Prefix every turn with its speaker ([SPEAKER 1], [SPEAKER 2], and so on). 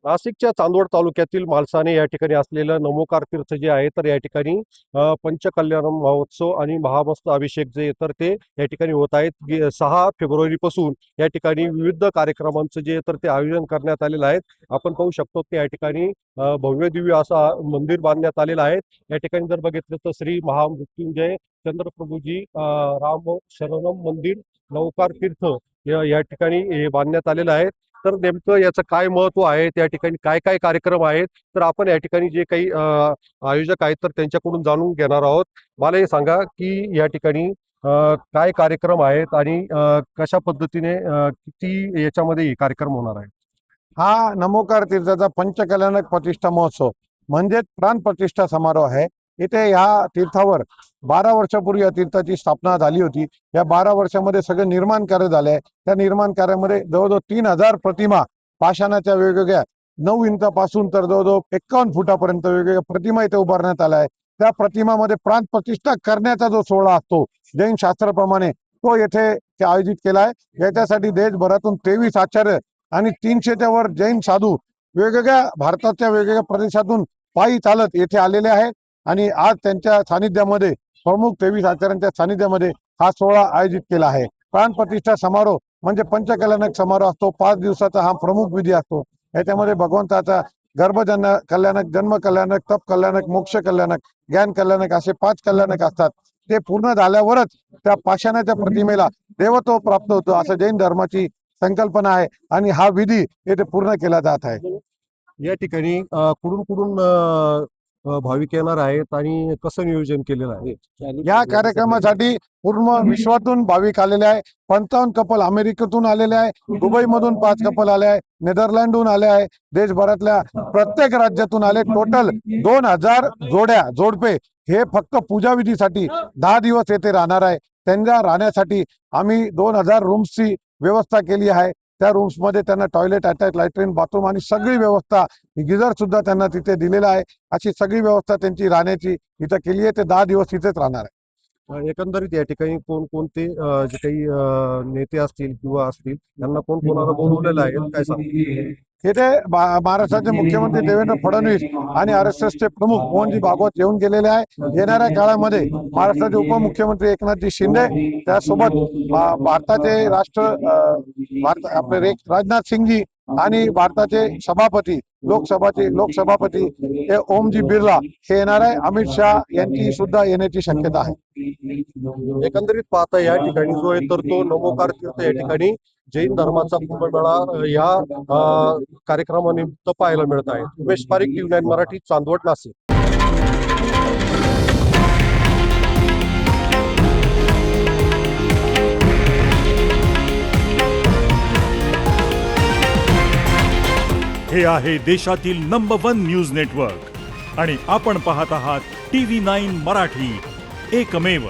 [SPEAKER 1] नाशिकच्या चांदवड तालुक्यातील मालसाने या ठिकाणी असलेलं नमोकार तीर्थ जे आहे तर या ठिकाणी पंचकल्याण महोत्सव आणि महामस्त अभिषेक जे तर ते या ठिकाणी होत आहेत. 6 फेब्रुवारी पासून या ठिकाणी विविध कार्यक्रमांचं जे तर ते आयोजन करण्यात आलेलं आहे. आपण पाहू शकतो की या ठिकाणी भव्य दिव्य असा मंदिर बांधण्यात आलेलं आहे. या ठिकाणी जर बघितलं तर श्री महामृत्युंजय चंद्रप्रभूजी राम शरणम मंदिर नवकार तीर्थ या ठिकाणी हे बांधण्यात आलेलं आहे. तर नेमकं याचं काय महत्व आहे, त्या ठिकाणी काय काय कार्यक्रम आहेत, तर आपण या ठिकाणी जे काही आयोजक आहेत तर त्यांच्याकडून जाणून घेणार आहोत. मला हे सांगा की या ठिकाणी काय कार्यक्रम आहेत आणि कशा पद्धतीने किती याच्यामध्ये हे कार्यक्रम होणार आहे?
[SPEAKER 2] हा नमोकार तीर्थाचा पंचकल्याणक प्रतिष्ठा महोत्सव म्हणजे प्राण प्रतिष्ठा समारोह आहे. इथे ह्या तीर्थावर 12 वर्षापूर्वी या तीर्थाची स्थापना झाली होती. या 12 वर्षामध्ये सगळे निर्माण कार्य झाले. त्या निर्माण कार्यामध्ये जवळजवळ 3000 प्रतिमा पाषाणाच्या वेगवेगळ्या 9 इंचापासून तर जवळजवळ 51 फुटापर्यंत वेगवेगळ्या प्रतिमा इथे उभारण्यात आल्या आहेत. त्या प्रतिमामध्ये प्राण प्रतिष्ठा करण्याचा जो सोहळा असतो जैन शास्त्राप्रमाणे तो येथे आयोजित केला आहे. याच्यासाठी देशभरातून 23 आचार्य आणि 300च्या वर जैन साधू वेगवेगळ्या भारताच्या वेगवेगळ्या प्रदेशातून पायी चालत येथे आलेले आहेत आणि आज त्यांच्या सानिध्यामध्ये प्रमुख 23 आचार्यांच्या सानिध्यामध्ये हा सोहळा आयोजित केला आहे. प्राण प्रतिष्ठा समारोह म्हणजे पंचकल्याणक समारोह असतो. 5 दिवसाचा हा प्रमुख विधी असतो. याच्यामध्ये भगवंताचा गर्भजन्य कल्याणक, जन्म कल्याणक, तप कल्याणक, मोक्ष कल्याणक, ज्ञान कल्याणक असे 5 कल्याणक असतात. ते पूर्ण झाल्यावरच त्या पाषाणाच्या प्रतिमेला देवत्व प्राप्त होतं असं जैन धर्माची संकल्पना आहे आणि हा विधी येथे पूर्ण केला जात आहे.
[SPEAKER 1] या ठिकाणी कुठून कुठून भाविक येणार आहेत आणि कसं नियोजन केलेलं आहे?
[SPEAKER 2] या कार्यक्रमासाठी पूर्ण विश्वातून भाविक आलेले आहे. 55 कपल अमेरिकेतून आलेले आहे, दुबई मधून 5 कपल आले आहे, नेदरलँडहून आले आहे, देशभरातल्या प्रत्येक राज्यातून आले. टोटल 2000 जोडपे हे फक्त पूजा विधीसाठी 10 दिवस येथे राहणार आहे. त्यांच्या राहण्यासाठी आम्ही 2000 रूम्सची व्यवस्था केली आहे. त्या रूम्स मध्ये त्यांना टॉयलेट, अटॅच, लॅट्रिन, बाथरूम आणि सगळी व्यवस्था, गिझर सुद्धा त्यांना तिथे दिलेला आहे. अशी सगळी व्यवस्था त्यांची राहण्याची इथं केली आहे. ते 10 दिवस इथेच राहणार आहे.
[SPEAKER 1] एकंदरीत या ठिकाणी कोणकोणते जे काही नेते असतील किंवा असतील त्यांना कोणाला बोलवलेलं आहे काय सांगू?
[SPEAKER 2] येथे महाराष्ट्राचे मुख्यमंत्री देवेंद्र फडणवीस आणि RSSचे प्रमुख मोहनजी भागवत येऊन गेलेले आहे. येणाऱ्या काळामध्ये महाराष्ट्राचे उपमुख्यमंत्री एकनाथजी शिंदे, त्यासोबत भारताचे आपले राजनाथ सिंगजी आणि भारताचे सभापती लोकसभापती हे ओमजी बिर्ला हे येणार आहे. अमित शहा यांची सुद्धा येण्याची शक्यता आहे.
[SPEAKER 1] एकंदरीत पाहता या ठिकाणी जो आहे तर तो नमोकार तीर्थ या ठिकाणी जैन धर्माचा कुंभमेळा या कार्यक्रमानिमित्त पाहायला मिळत आहे. उमेश पारीख, TV9 मराठी, चांदवड, नाशिक.
[SPEAKER 3] हे आहे देशातील नंबर 1 न्यूज नेटवर्क आणि आपण पाहत आहात TV9 मराठी, एकमेव.